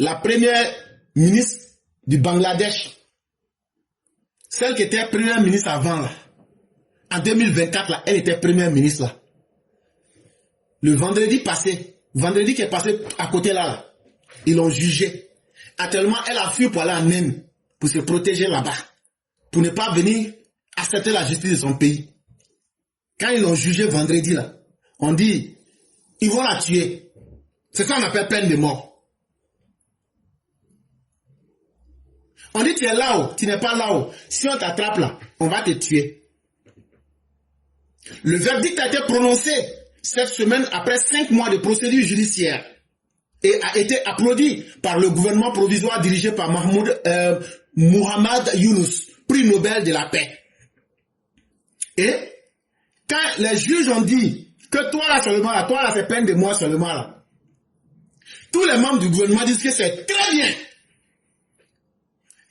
la première ministre du Bangladesh, celle qui était première ministre avant, là, en 2024, là, elle était première ministre. Là. Le vendredi qui est passé à côté là, ils l'ont jugée. Actuellement, elle a fui pour aller en Inde, pour se protéger là-bas, pour ne pas venir accepter la justice de son pays. Quand ils l'ont jugée vendredi, là, on dit, ils vont la tuer. C'est ça qu'on appelle peine de mort. On dit, tu es là-haut, tu n'es pas là-haut. Si on t'attrape là, on va te tuer. Le verdict a été prononcé cette semaine après 5 mois de procédure judiciaire et a été applaudi par le gouvernement provisoire dirigé par Muhammad Yunus, prix Nobel de la paix. Et quand les juges ont dit que toi là seulement, là, toi là c'est peine de mort seulement là, tous les membres du gouvernement disent que c'est très bien.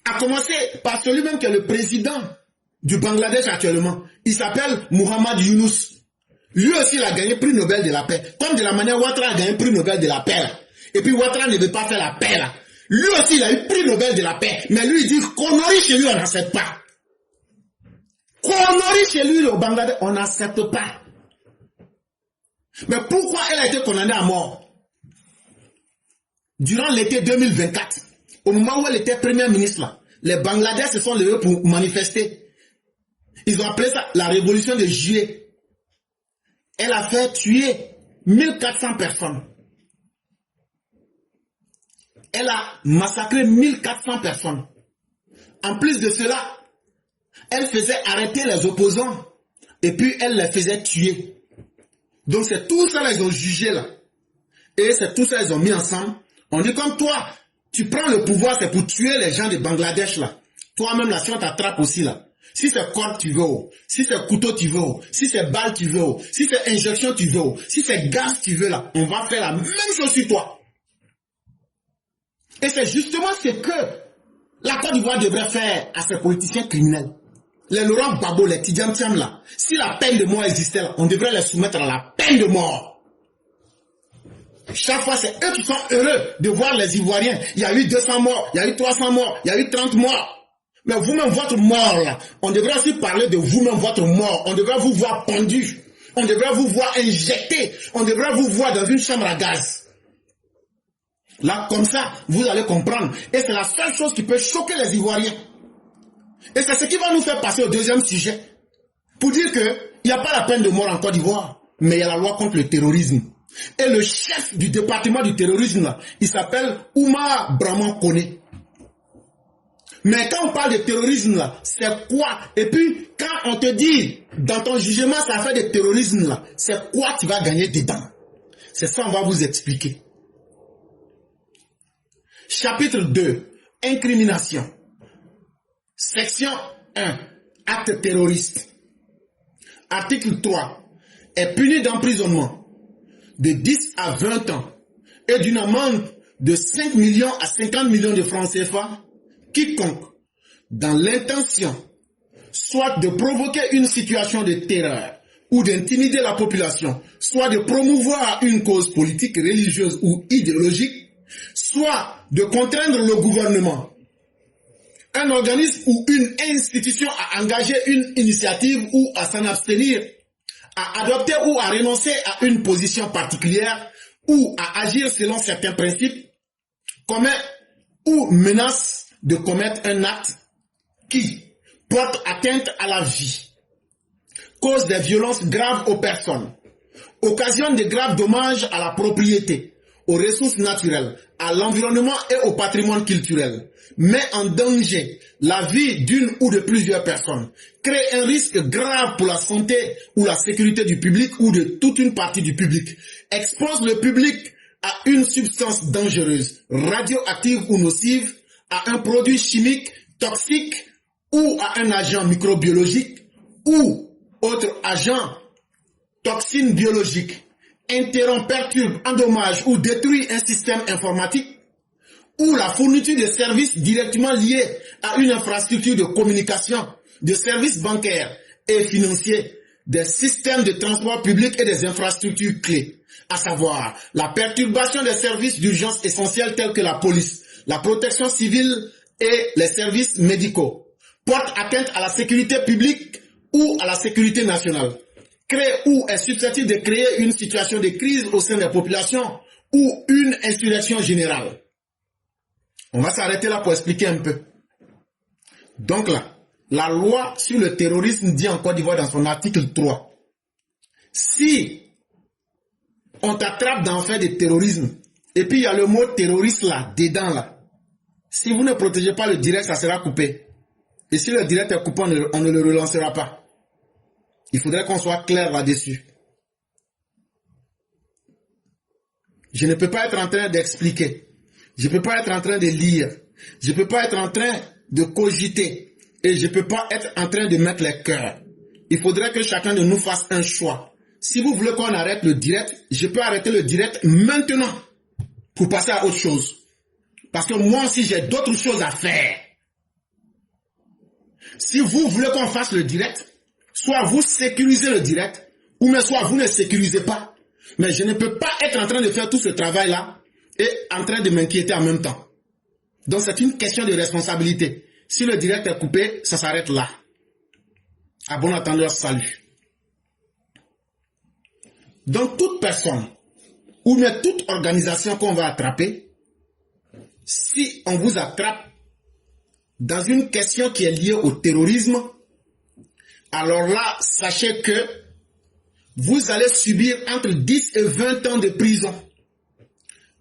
A commencer par celui-même qui est le président du Bangladesh actuellement. Il s'appelle Muhammad Yunus. Lui aussi, il a gagné prix Nobel de la paix. Comme de la manière Ouattara a gagné prix Nobel de la paix. Là. Et puis Ouattara ne veut pas faire la paix. Là. Lui aussi, il a eu prix Nobel de la paix. Mais lui, il dit Conneries chez lui, on n'accepte pas. Conneries chez lui, au Bangladesh, on n'accepte pas. Mais pourquoi elle a été condamnée à mort? Durant l'été 2024, au moment où elle était première ministre, là, les Bangladais se sont levés pour manifester. Ils ont appelé ça la révolution de juillet. Elle a fait tuer 1400 personnes. Elle a massacré 1400 personnes. En plus de cela, elle faisait arrêter les opposants et puis elle les faisait tuer. Donc c'est tout ça qu'ils ont jugé là. Et c'est tout ça qu'ils ont mis ensemble. On dit comme toi, tu prends le pouvoir, c'est pour tuer les gens de Bangladesh là. Toi-même là, si on t'attrape aussi là. Si c'est corde tu veux, si c'est couteau tu veux, si c'est balle tu veux, si c'est injection tu veux, si c'est gaz tu veux là, on va faire la même chose sur toi. Et c'est justement ce que la Côte d'Ivoire devrait faire à ces politiciens criminels. Les Laurent Gbagbo, les Tidjam Thiam là, si la peine de mort existait là, on devrait les soumettre à la peine de mort. Chaque fois, c'est eux qui sont heureux de voir les Ivoiriens. Il y a eu 200 morts, il y a eu 300 morts, il y a eu 30 morts. Mais vous-même, votre mort, là, on devrait aussi parler de vous-même, votre mort. On devrait vous voir pendu. On devrait vous voir injecté. On devrait vous voir dans une chambre à gaz. Là, comme ça, vous allez comprendre. Et c'est la seule chose qui peut choquer les Ivoiriens. Et c'est ce qui va nous faire passer au deuxième sujet. Pour dire qu'il n'y a pas la peine de mort en Côte d'Ivoire, mais il y a la loi contre le terrorisme. Et le chef du département du terrorisme, là, il s'appelle Oumar Braman Kone. Mais quand on parle de terrorisme, là, c'est quoi? Et puis, quand on te dit, dans ton jugement, ça fait de terrorisme, là, c'est quoi tu vas gagner dedans? C'est ça, on va vous expliquer. Chapitre 2, incrimination. Section 1, acte terroriste. Article 3, est puni d'emprisonnement de 10 à 20 ans et d'une amende de 5 millions à 50 millions de francs CFA. Quiconque, dans l'intention, soit de provoquer une situation de terreur ou d'intimider la population, soit de promouvoir une cause politique, religieuse ou idéologique, soit de contraindre le gouvernement, un organisme ou une institution à engager une initiative ou à s'en abstenir, à adopter ou à renoncer à une position particulière ou à agir selon certains principes, commet ou menace de commettre un acte qui porte atteinte à la vie, cause des violences graves aux personnes, occasionne de graves dommages à la propriété, aux ressources naturelles, à l'environnement et au patrimoine culturel, met en danger la vie d'une ou de plusieurs personnes, crée un risque grave pour la santé ou la sécurité du public ou de toute une partie du public, expose le public à une substance dangereuse, radioactive ou nocive, à un produit chimique, toxique ou à un agent microbiologique ou autre agent, toxine biologique, interrompt, perturbe, endommage ou détruit un système informatique ou la fourniture de services directement liés à une infrastructure de communication, de services bancaires et financiers, des systèmes de transport public et des infrastructures clés, à savoir la perturbation des services d'urgence essentiels tels que la police, la protection civile et les services médicaux, porte atteinte à la sécurité publique ou à la sécurité nationale, crée ou est susceptible de créer une situation de crise au sein des populations ou une insurrection générale. On va s'arrêter là pour expliquer un peu. Donc là, la loi sur le terrorisme dit en Côte d'Ivoire dans son article 3, si on t'attrape dans fait de terrorisme, et puis il y a le mot terroriste là, dedans là, si vous ne protégez pas le direct, ça sera coupé. Et si le direct est coupé, on ne le relancera pas. Il faudrait qu'on soit clair là-dessus. Je ne peux pas être en train d'expliquer. Je ne peux pas être en train de lire. Je ne peux pas être en train de cogiter. Et je ne peux pas être en train de mettre les cœurs. Il faudrait que chacun de nous fasse un choix. Si vous voulez qu'on arrête le direct, je peux arrêter le direct maintenant pour passer à autre chose. Parce que moi aussi, j'ai d'autres choses à faire. Si vous voulez qu'on fasse le direct, soit vous sécurisez le direct, ou mais soit vous ne sécurisez pas. Mais je ne peux pas être en train de faire tout ce travail-là et en train de m'inquiéter en même temps. Donc c'est une question de responsabilité. Si le direct est coupé, ça s'arrête là. À bon entendeur, salut. Donc toute personne, ou même toute organisation qu'on va attraper, si on vous attrape dans une question qui est liée au terrorisme, alors là, sachez que vous allez subir entre 10 et 20 ans de prison.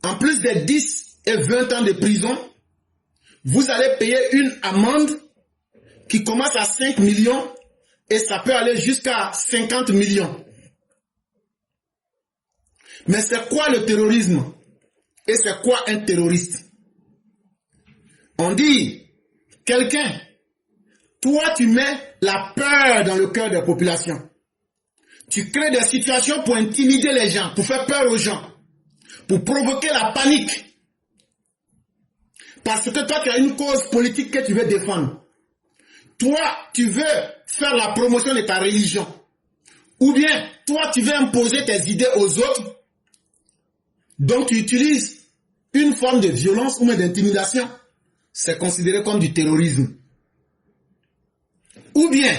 En plus des 10 et 20 ans de prison, vous allez payer une amende qui commence à 5 millions et ça peut aller jusqu'à 50 millions. Mais c'est quoi le terrorisme? Et c'est quoi un terroriste? On dit, quelqu'un, toi tu mets la peur dans le cœur des populations. Tu crées des situations pour intimider les gens, pour faire peur aux gens, pour provoquer la panique. Parce que toi, tu as une cause politique que tu veux défendre. Toi, tu veux faire la promotion de ta religion. Ou bien, toi, tu veux imposer tes idées aux autres. Donc, tu utilises une forme de violence ou même d'intimidation. C'est considéré comme du terrorisme. Ou bien,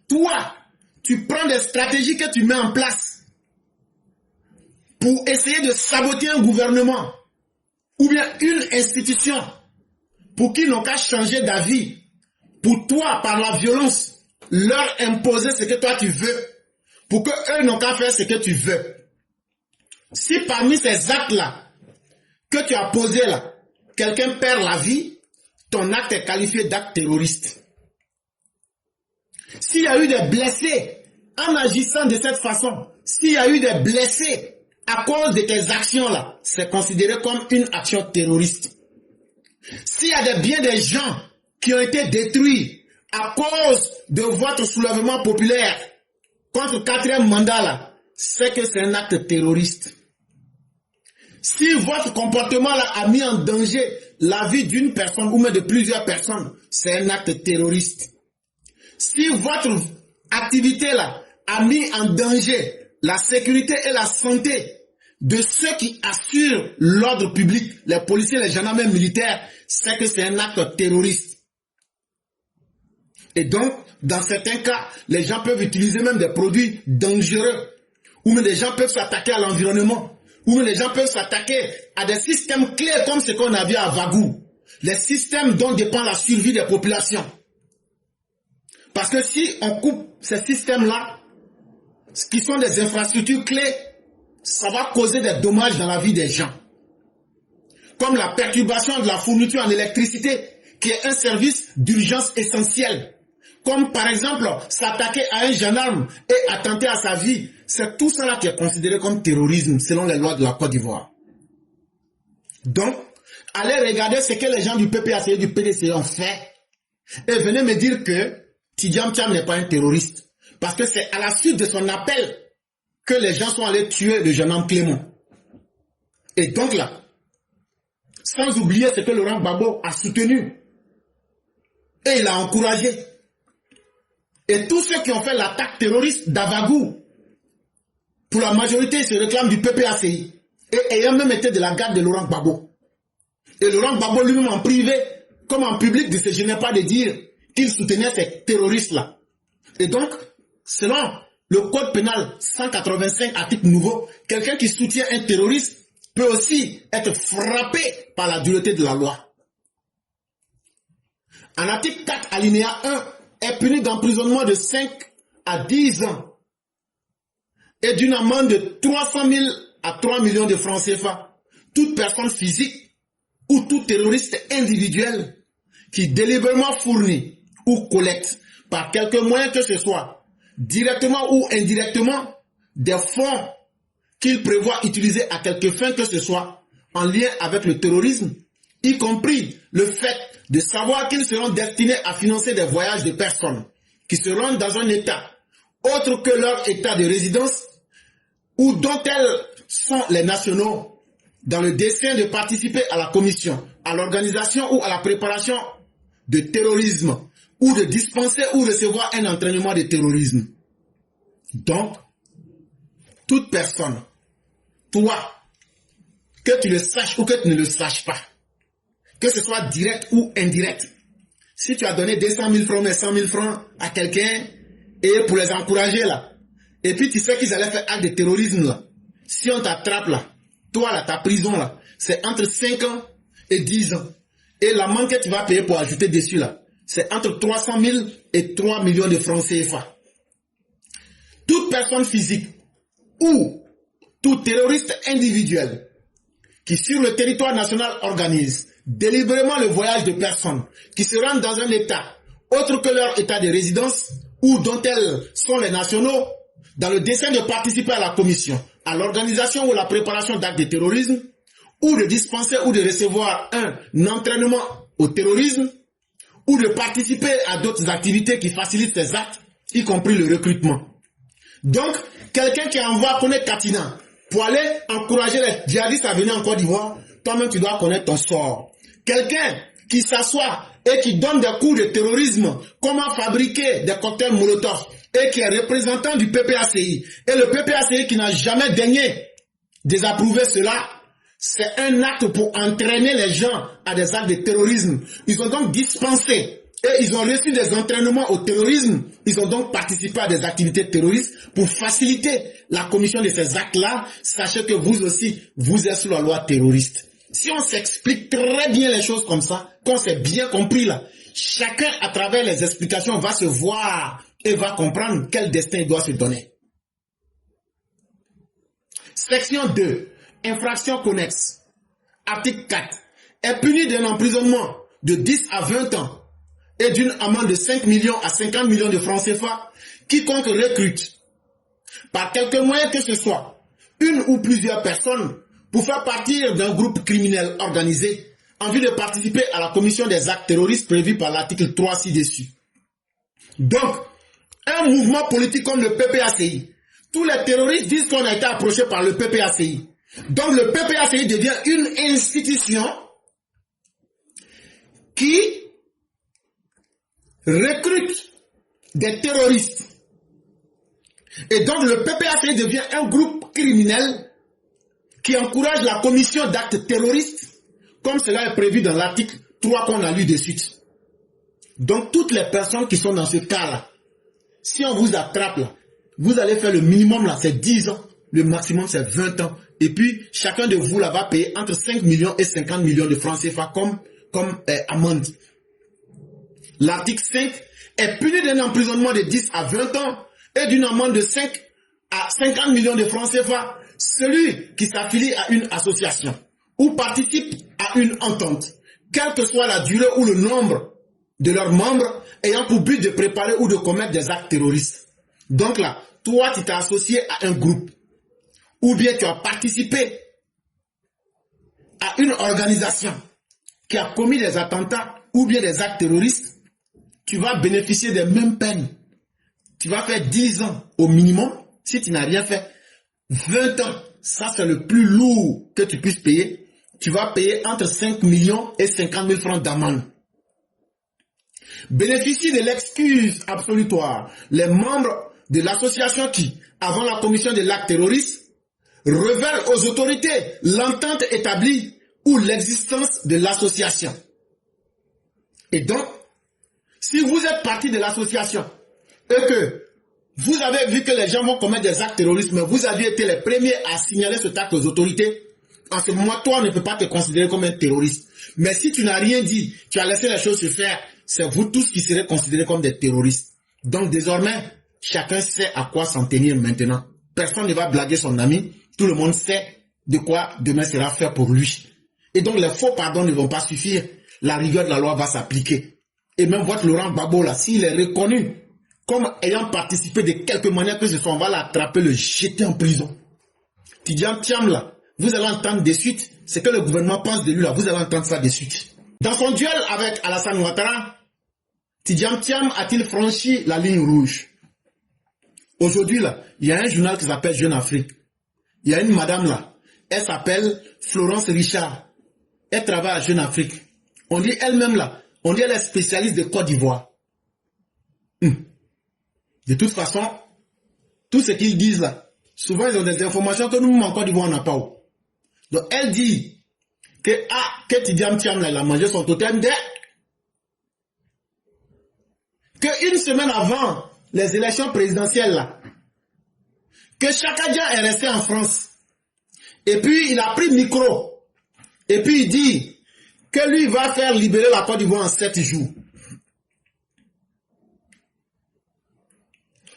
toi, tu prends des stratégies que tu mets en place pour essayer de saboter un gouvernement ou bien une institution pour qu'ils n'ont qu'à changer d'avis, pour toi, par la violence, leur imposer ce que toi tu veux, pour qu'eux n'ont qu'à faire ce que tu veux. Si parmi ces actes-là que tu as posés là, quelqu'un perd la vie, ton acte est qualifié d'acte terroriste. S'il y a eu des blessés en agissant de cette façon, s'il y a eu des blessés à cause de tes actions-là, c'est considéré comme une action terroriste. S'il y a des biens des gens qui ont été détruits à cause de votre soulèvement populaire contre le 4e mandat, là, c'est que c'est un acte terroriste. Si votre comportement là, a mis en danger la vie d'une personne ou même de plusieurs personnes, c'est un acte terroriste. Si votre activité là a mis en danger la sécurité et la santé de ceux qui assurent l'ordre public, les policiers, les gendarmes et militaires, c'est que c'est un acte terroriste. Et donc, dans certains cas, les gens peuvent utiliser même des produits dangereux, ou même les gens peuvent s'attaquer à l'environnement, ou même les gens peuvent s'attaquer à des systèmes clés comme ce qu'on a vu à Vagou, les systèmes dont dépend la survie des populations. Parce que si on coupe ces systèmes-là, qui sont des infrastructures clés, ça va causer des dommages dans la vie des gens. Comme la perturbation de la fourniture en électricité, qui est un service d'urgence essentiel. Comme par exemple, s'attaquer à un gendarme et attenter à sa vie. C'est tout cela qui est considéré comme terrorisme selon les lois de la Côte d'Ivoire. Donc, allez regarder ce que les gens du PPAC et du PDC ont fait et venez me dire que Tidjam Thiam n'est pas un terroriste. Parce que c'est à la suite de son appel que les gens sont allés tuer le jeune homme Clément. Et donc là, sans oublier ce que Laurent Gbagbo a soutenu. Et il a encouragé. Et tous ceux qui ont fait l'attaque terroriste d'Avagou, pour la majorité, se réclament du PPACI et ayant même été de la garde de Laurent Gbagbo. Et Laurent Gbagbo lui-même en privé, comme en public, ne se gênait pas de dire qu'il soutenait ces terroristes-là. Et donc, selon le code pénal 185, article nouveau, quelqu'un qui soutient un terroriste peut aussi être frappé par la dureté de la loi. En article 4, alinéa 1, est puni d'emprisonnement de 5 à 10 ans et d'une amende de 300 000 à 3 millions de francs CFA. Toute personne physique ou tout terroriste individuel qui délibérément fournit ou collecte par quelque moyen que ce soit, directement ou indirectement, des fonds qu'il prévoit utiliser à quelque fin que ce soit en lien avec le terrorisme, y compris le fait de savoir qu'ils seront destinés à financer des voyages de personnes qui se rendent dans un état autre que leur état de résidence ou dont elles sont les nationaux dans le dessein de participer à la commission, à l'organisation ou à la préparation de terrorisme ou de dispenser ou recevoir un entraînement de terrorisme. Donc, toute personne, toi, que tu le saches ou que tu ne le saches pas, que ce soit direct ou indirect, si tu as donné 200 000 francs, mais 100 000 francs à quelqu'un et pour les encourager là, et puis tu sais qu'ils allaient faire acte de terrorisme là, si on t'attrape là, toi là, ta prison là, c'est entre 5 ans et 10 ans. Et l'amende que tu vas payer pour ajouter dessus là, c'est entre 300 000 et 3 millions de francs CFA. Toute personne physique ou tout terroriste individuel qui sur le territoire national organise délibérément le voyage de personnes qui se rendent dans un état autre que leur état de résidence ou dont elles sont les nationaux dans le dessein de participer à la commission, à l'organisation ou la préparation d'actes de terrorisme ou de dispenser ou de recevoir un entraînement au terrorisme ou de participer à d'autres activités qui facilitent ces actes, y compris le recrutement. Donc, quelqu'un qui envoie connaître Katina pour aller encourager les djihadistes à venir en Côte d'Ivoire, toi-même tu dois connaître ton sort. Quelqu'un qui s'assoit et qui donne des cours de terrorisme, comment fabriquer des cocktails Molotov, et qui est représentant du PPACI, et le PPACI qui n'a jamais daigné désapprouver cela, c'est un acte pour entraîner les gens à des actes de terrorisme. Ils ont donc dispensé et ils ont reçu des entraînements au terrorisme. Ils ont donc participé à des activités terroristes pour faciliter la commission de ces actes-là. Sachez que vous aussi, vous êtes sous la loi terroriste. Si on s'explique très bien les choses comme ça, qu'on s'est bien compris là, chacun à travers les explications va se voir et va comprendre quel destin il doit se donner. Section 2. Infraction connexe. Article 4. Est puni d'un emprisonnement de 10 à 20 ans et d'une amende de 5 millions à 50 millions de francs CFA quiconque recrute par quelque moyen que ce soit une ou plusieurs personnes pour faire partie d'un groupe criminel organisé en vue de participer à la commission des actes terroristes prévus par l'article 3 ci-dessus. Donc, un mouvement politique comme le PPACI, tous les terroristes disent qu'on a été approché par le PPACI. Donc le PPACI devient une institution qui recrute des terroristes. Et donc le PPACI devient un groupe criminel qui encourage la commission d'actes terroristes, comme cela est prévu dans l'article 3 qu'on a lu de suite. Donc toutes les personnes qui sont dans ce cas-là, si on vous attrape là, vous allez faire le minimum là, c'est 10 ans, le maximum c'est 20 ans. Et puis, chacun de vous là va payer entre 5 millions et 50 millions de francs CFA comme amende. L'article 5 est puni d'un emprisonnement de 10 à 20 ans et d'une amende de 5 à 50 millions de francs CFA celui qui s'affilie à une association ou participe à une entente, quelle que soit la durée ou le nombre de leurs membres ayant pour but de préparer ou de commettre des actes terroristes. Donc là, toi tu t'es associé à un groupe, ou bien tu as participé à une organisation qui a commis des attentats ou bien des actes terroristes, tu vas bénéficier des mêmes peines. Tu vas faire 10 ans au minimum si tu n'as rien fait. 20 ans, ça c'est le plus lourd que tu puisses payer. Tu vas payer entre 5 millions et 50 000 francs d'amende. Bénéficie de l'excuse absolutoire les membres de l'association qui, avant la commission de l'acte terroriste, révèle aux autorités l'entente établie ou l'existence de l'association. Et donc, si vous êtes partie de l'association et que vous avez vu que les gens vont commettre des actes terroristes, mais vous aviez été les premiers à signaler cet acte aux autorités, en ce moment, toi, on ne peut pas te considérer comme un terroriste. Mais si tu n'as rien dit, tu as laissé les choses se faire, c'est vous tous qui serez considérés comme des terroristes. Donc désormais, chacun sait à quoi s'en tenir maintenant. Personne ne va blaguer son ami. Tout le monde sait de quoi demain sera fait pour lui. Et donc les faux pardons ne vont pas suffire. La rigueur de la loi va s'appliquer. Et même votre Laurent Gbagbo là, s'il est reconnu comme ayant participé de quelque manière que ce soit, on va l'attraper, le jeter en prison. Tidjane Thiam là, vous allez entendre de suite ce que le gouvernement pense de lui là, vous allez entendre ça de suite. Dans son duel avec Alassane Ouattara, Tidjane Thiam a-t-il franchi la ligne rouge? Aujourd'hui là, il y a un journal qui s'appelle Jeune Afrique. Il y a une madame là, elle s'appelle Florence Richard. Elle travaille à Jeune Afrique. On dit elle-même là, on dit elle est spécialiste de Côte d'Ivoire. De toute façon, tout ce qu'ils disent là, souvent ils ont des informations que nous en Côte d'Ivoire on n'a pas. Donc elle dit que Tidjane Thiam là, il a mangé son totem de... Que une semaine avant les élections présidentielles là, que Chaka Dia est resté en France. Et puis il a pris micro. Et puis il dit que lui va faire libérer la Côte d'Ivoire en 7 jours.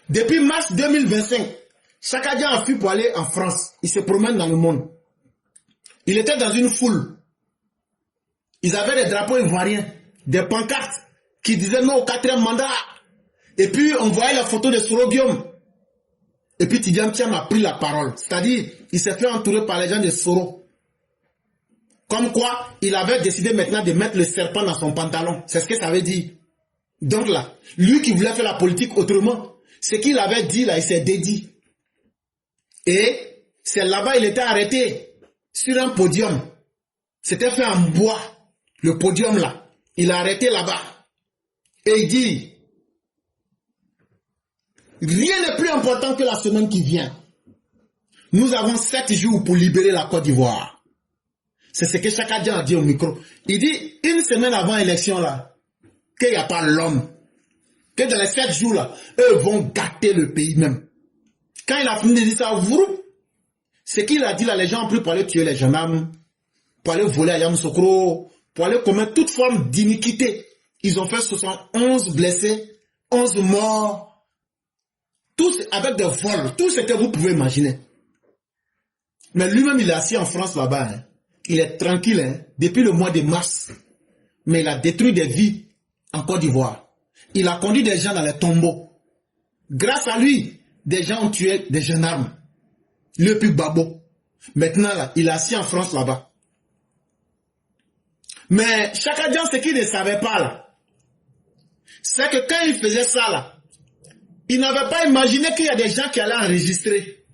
Depuis mars 2025, Chaka Dia a fui pour aller en France. Il se promène dans le monde. Il était dans une foule. Ils avaient des drapeaux ivoiriens, des pancartes qui disaient non au 4e mandat. Et puis on voyait la photo de Soro-Guillaume. Et puis Tidjane Thiam a pris la parole. C'est-à-dire, il s'est fait entourer par les gens de Soro. Comme quoi, il avait décidé maintenant de mettre le serpent dans son pantalon. C'est ce que ça veut dire. Donc là, lui qui voulait faire la politique autrement, ce qu'il avait dit là, il s'est dédié. Et c'est là-bas, il était arrêté sur un podium. C'était fait en bois, le podium là. Il a arrêté là-bas. Et il dit, rien n'est plus important que la semaine qui vient. Nous avons 7 jours pour libérer la Côte d'Ivoire. C'est ce que Chaka Dia a dit au micro. Il dit, une semaine avant l'élection là, qu'il n'y a pas l'homme. Que dans les 7 jours là, eux vont gâter le pays même. Quand il a fini de dire ça, ce qu'il a dit là, les gens ont pris pour aller tuer les gendarmes, pour aller voler à Yamoussoukro, pour aller commettre toute forme d'iniquité. Ils ont fait 71 blessés, 11 morts, tous avec des vols, tout ce que vous pouvez imaginer. Mais lui-même, il est assis en France là-bas. Hein. Il est tranquille hein, depuis le mois de mars. Mais il a détruit des vies en Côte d'Ivoire. Il a conduit des gens dans les tombeaux. Grâce à lui, des gens ont tué des gendarmes. Le plus babo. Maintenant, là, il est assis en France là-bas. Mais Chaka Dia, ce qu'il ne savait pas là, c'est que quand il faisait ça là, il n'avait pas imaginé qu'il y a des gens qui allaient enregistrer.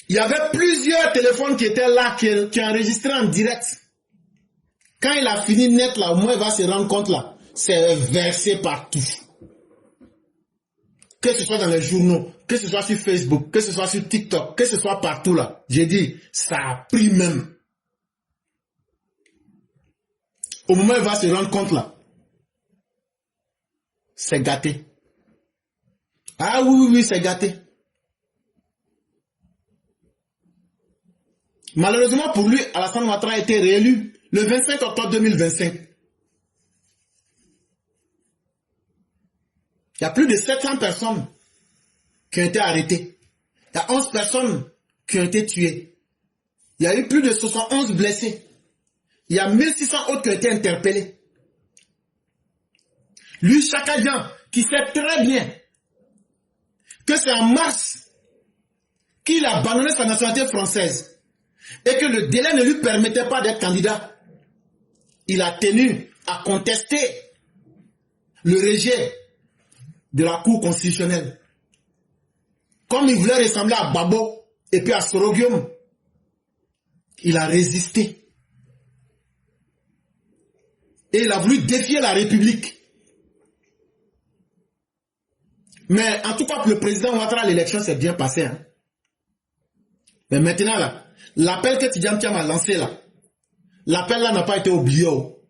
Il y avait plusieurs téléphones qui étaient là, qui enregistraient en direct. Quand il a fini net là, au moins il va se rendre compte là, c'est versé partout. Que ce soit dans les journaux, que ce soit sur Facebook, que ce soit sur TikTok, que ce soit partout là. J'ai dit, ça a pris même. Au moment où il va se rendre compte là, c'est gâté. Ah oui, c'est gâté. Malheureusement pour lui, Alassane Ouattara a été réélu le 25 octobre 2025. Il y a plus de 700 personnes qui ont été arrêtées. Il y a 11 personnes qui ont été tuées. Il y a eu plus de 71 blessés. Il y a 1600 autres qui ont été interpellés. Lui, Chaka Dia, qui sait très bien que c'est en mars qu'il a abandonné sa nationalité française et que le délai ne lui permettait pas d'être candidat, il a tenu à contester le rejet de la Cour constitutionnelle. Comme il voulait ressembler à Babo et puis à Soro-Guillaume, il a résisté. Et il a voulu défier la République. Mais en tout cas, pour le président Ouattara, l'élection s'est bien passée. Hein. Mais maintenant, là, l'appel que Tidjam Thiam a lancé, là, l'appel là n'a pas été oublié. Oh.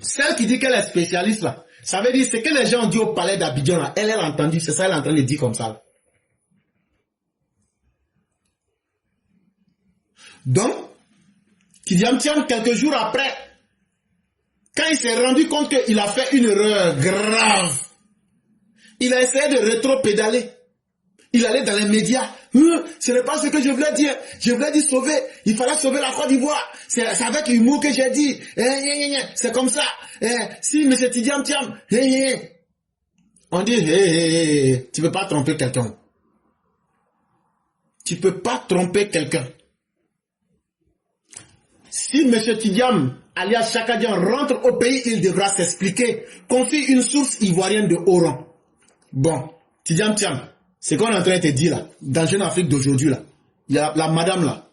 Celle qui dit qu'elle est spécialiste, là, ça veut dire ce que les gens ont dit au palais d'Abidjan, là, elle a entendu, c'est ça, elle est en train de dire comme ça. Là. Donc, Tidjam Thiam, quelques jours après, quand il s'est rendu compte qu'il a fait une erreur grave, il a essayé de rétro-pédaler. Il allait dans les médias. Ce n'est pas ce que je voulais dire. Je voulais dire sauver. Il fallait sauver la Côte d'Ivoire. C'est avec l'humour que j'ai dit. C'est comme ça. Si M. Tidjam Thiam. On dit, tu ne peux pas tromper quelqu'un. Tu ne peux pas tromper quelqu'un. Si M. Tidjam, alias Chaka Dian, rentre au pays, il devra s'expliquer. Confie une source ivoirienne de haut rang. Bon, Tidjam Thiam, c'est qu'on est en train de te dire là, dans Jeune Afrique d'aujourd'hui là, il y a la madame là,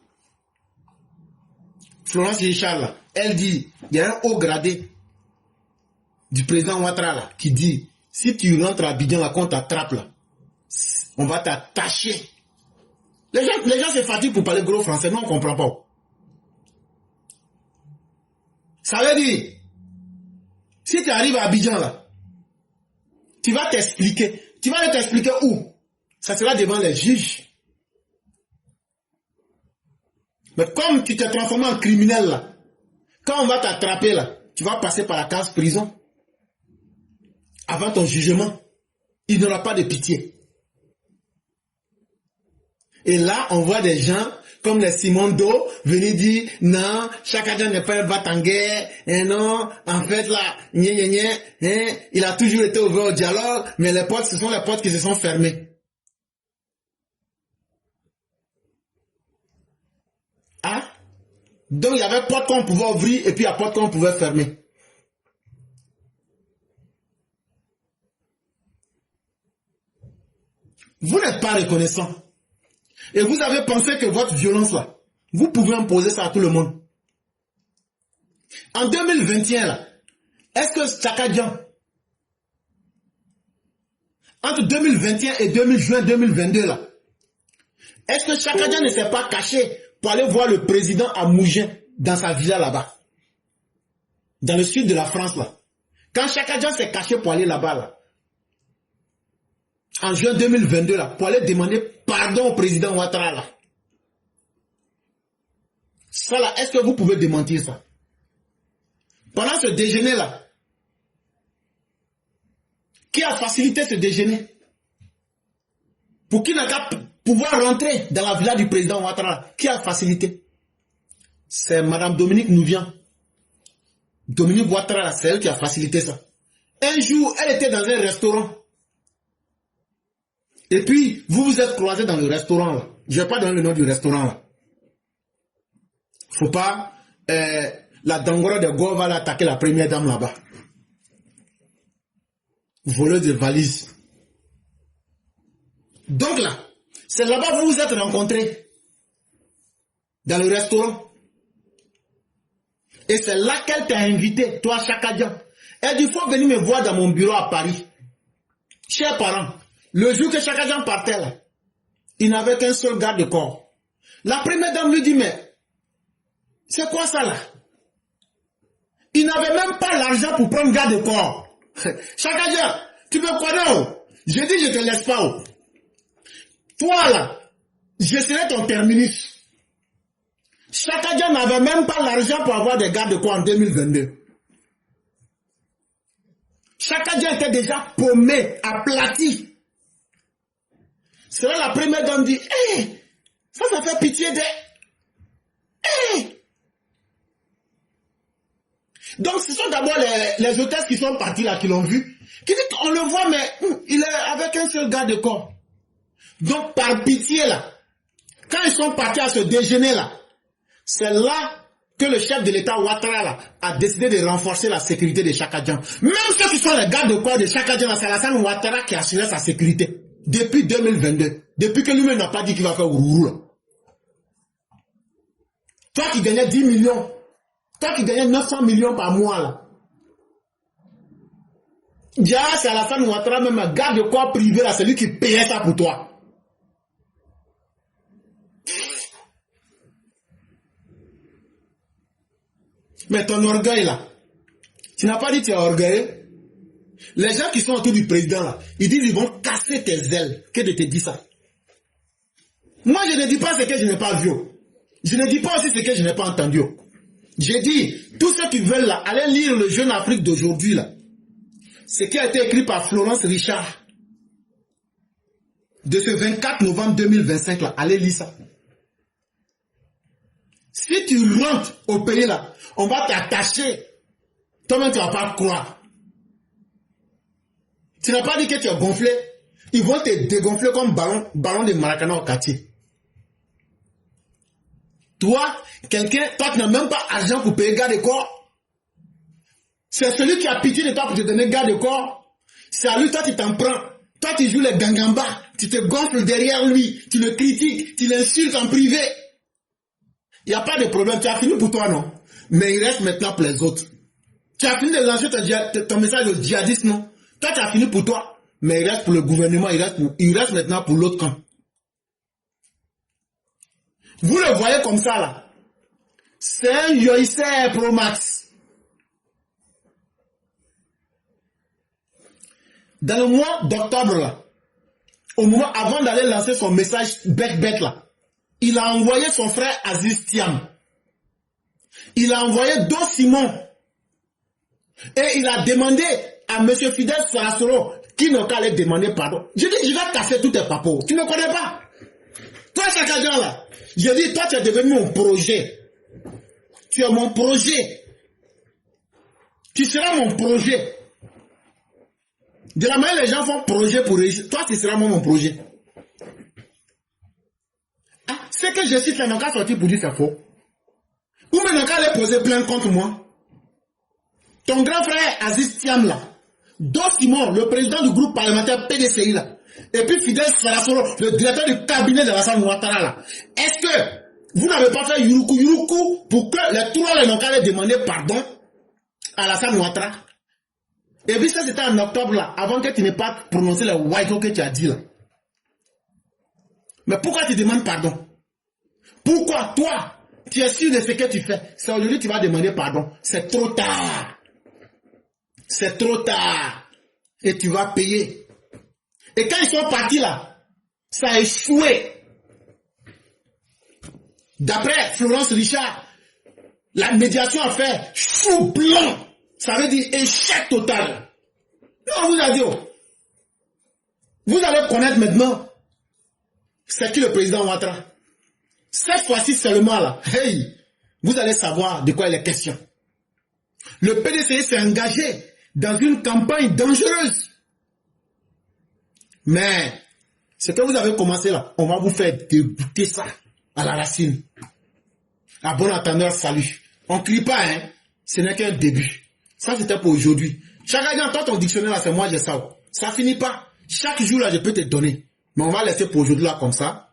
Florence Richard là, elle dit, il y a un haut gradé du président Ouattara là, qui dit, si tu rentres à Abidjan là, qu'on t'attrape là, on va t'attacher. Les gens se fatiguent pour parler gros français, non on ne comprend pas. Ça veut dire, si tu arrives à Abidjan là, tu vas t'expliquer. Tu vas t'expliquer où? Ça sera devant les juges. Mais comme tu t'es transformé en criminel là, quand on va t'attraper là, tu vas passer par la case prison. Avant ton jugement, il n'y aura pas de pitié. Et là, on voit des gens comme les Simondo venir dire non, Chaka Dian n'est pas un bat en guerre, et non, en fait là, il a toujours été ouvert au dialogue, mais les portes, ce sont les portes qui se sont fermées. Ah? Donc il y avait porte qu'on pouvait ouvrir et puis il y a porte qu'on pouvait fermer. Vous n'êtes pas reconnaissant. Et vous avez pensé que votre violence là, vous pouvez imposer ça à tout le monde. En 2021 là, est-ce que Chaka Dian, entre 2021 et juin 2022 là, est-ce que Chaka Dian ne s'est pas caché pour aller voir le président à Mougins dans sa villa là-bas, dans le sud de la France là? Quand Chaka Dian s'est caché pour aller là-bas là, en juin 2022 là, pour aller demander pardon au président Ouattara là. Ça là, est-ce que vous pouvez démentir ça? Pendant ce déjeuner là, qui a facilité ce déjeuner? Pour qui n'a qu'à pouvoir rentrer dans la villa du président Ouattara? Qui a facilité? C'est Madame Dominique Nouvian. Dominique Ouattara, c'est elle qui a facilité ça. Un jour, elle était dans un restaurant. Et puis, vous vous êtes croisés dans le restaurant là. Je ne vais pas donner le nom du restaurant là. Faut pas, la Dangora de Go va attaquer la première dame là-bas. Voleuse de valises. Donc là, c'est là-bas que vous vous êtes rencontrés. Dans le restaurant. Et c'est là qu'elle t'a invité, toi Chaka Dian. Elle dit, il faut venir me voir dans mon bureau à Paris. Chers parents, le jour que Chaka Dian partait là, il n'avait qu'un seul garde de corps. La première dame lui dit, mais c'est quoi ça là? Il n'avait même pas l'argent pour prendre garde de corps. Chaka Dian, tu me connais oh? Je dis, je te laisse pas oh. Toi là, je serai ton terminus. Chaka Dian n'avait même pas l'argent pour avoir des gardes de corps en 2022. Chaka Dian était déjà paumé, aplati. C'est là la première dame dit, hey, ça fait pitié de... Hey. Donc ce sont d'abord les hôtesses qui sont parties là, qui l'ont vu, qui disent qu'on le voit, mais il est avec un seul garde de corps. Donc par pitié là, quand ils sont partis à ce déjeuner là, c'est là que le chef de l'État Ouattara là, a décidé de renforcer la sécurité de Chaka Dian. Même ceux qui sont les gardes de corps de Chaka Dian, c'est Alassane Ouattara qui assurait sa sécurité. Depuis 2022. Depuis que lui-même n'a pas dit qu'il va faire Ourourou là. Toi qui gagnais 10 millions, toi qui gagnais 900 millions par mois là. Dia, c'est Alassane Ouattara même, garde de corps privé là, c'est lui qui payait ça pour toi. Mais ton orgueil là, tu n'as pas dit que tu es orgueilleux. Les gens qui sont autour du président là, ils disent qu'ils vont casser tes ailes que de te dire ça. Moi je ne dis pas ce que je n'ai pas vu. Je ne dis pas aussi ce que je n'ai pas entendu. J'ai dit, tous ceux qui veulent là, aller lire le Jeune Afrique d'aujourd'hui là. Ce qui a été écrit par Florence Richard. De ce 24 novembre 2025 là, allez lire ça. Si tu rentres au pays là, on va t'attacher. Toi-même tu ne vas pas croire. Tu n'as pas dit que tu es gonflé. Ils vont te dégonfler comme ballon de Maracana au quartier. Toi, quelqu'un, toi tu n'as même pas argent pour payer garde de corps. C'est celui qui a pitié de toi pour te donner garde de corps. C'est à lui, toi tu t'en prends. Toi tu joues les gangamba. Tu te gonfles derrière lui. Tu le critiques. Tu l'insultes en privé. Il n'y a pas de problème. Tu as fini pour toi, non? Mais il reste maintenant pour les autres. Tu as fini de lancer ton message de djihadiste, non? Toi, tu as fini pour toi. Mais il reste pour le gouvernement. Il reste maintenant pour l'autre camp. Vous le voyez comme ça, là. C'est un Yoïsser Pro Max. Dans le mois d'octobre, là, au moment avant d'aller lancer son message bête, là, il a envoyé son frère Aziz Thiam. Il a envoyé Don Simon. Et il a demandé à M. Fidel Sarasoro qui n'a qu'à aller demander pardon. Je dis, je vais casser tous tes papos. Tu ne connais pas. Toi, Chakajan, là, je dis, toi, tu es devenu mon projet. Tu es mon projet. Tu seras mon projet. De la manière les gens font projet pour réussir, toi, tu seras mon projet. Ah, ce que je cite là, n'a qu'à sortir pour dire c'est faux. Ou même n'a qu'à aller poser plainte contre moi. Ton grand frère Aziz Thiam là, Don Simon, le président du groupe parlementaire PDCI là, et puis Fidel Sarasoro, le directeur du cabinet de Alassane Ouattara là, est-ce que vous n'avez pas fait Yuruku pour que les trois n'ont qu'à aller demander pardon à Alassane Ouattara? Et puis ça c'était en octobre là, avant que tu n'aies pas prononcé le white que tu as dit là. Mais pourquoi tu demandes pardon? Pourquoi toi, tu es sûr de ce que tu fais? C'est aujourd'hui que tu vas demander pardon. C'est trop tard. C'est trop tard. Et tu vas payer. Et quand ils sont partis là, ça a échoué. D'après Florence Richard, la médiation a fait chou blanc. Ça veut dire échec total. Non, vous avez dit, vous allez connaître maintenant c'est qui le président Ouattara. Cette fois-ci seulement là, hey, vous allez savoir de quoi il est question. Le PDCI s'est engagé dans une campagne dangereuse. Mais ce que vous avez commencé là, on va vous faire débouter ça à la racine. À bon entendeur, salut. On ne crie pas, hein. Ce n'est qu'un début. Ça, c'était pour aujourd'hui. Chaque année, toi, ton dictionnaire là, c'est moi, je sais. Ça finit pas. Chaque jour là, je peux te donner. Mais on va laisser pour aujourd'hui là comme ça.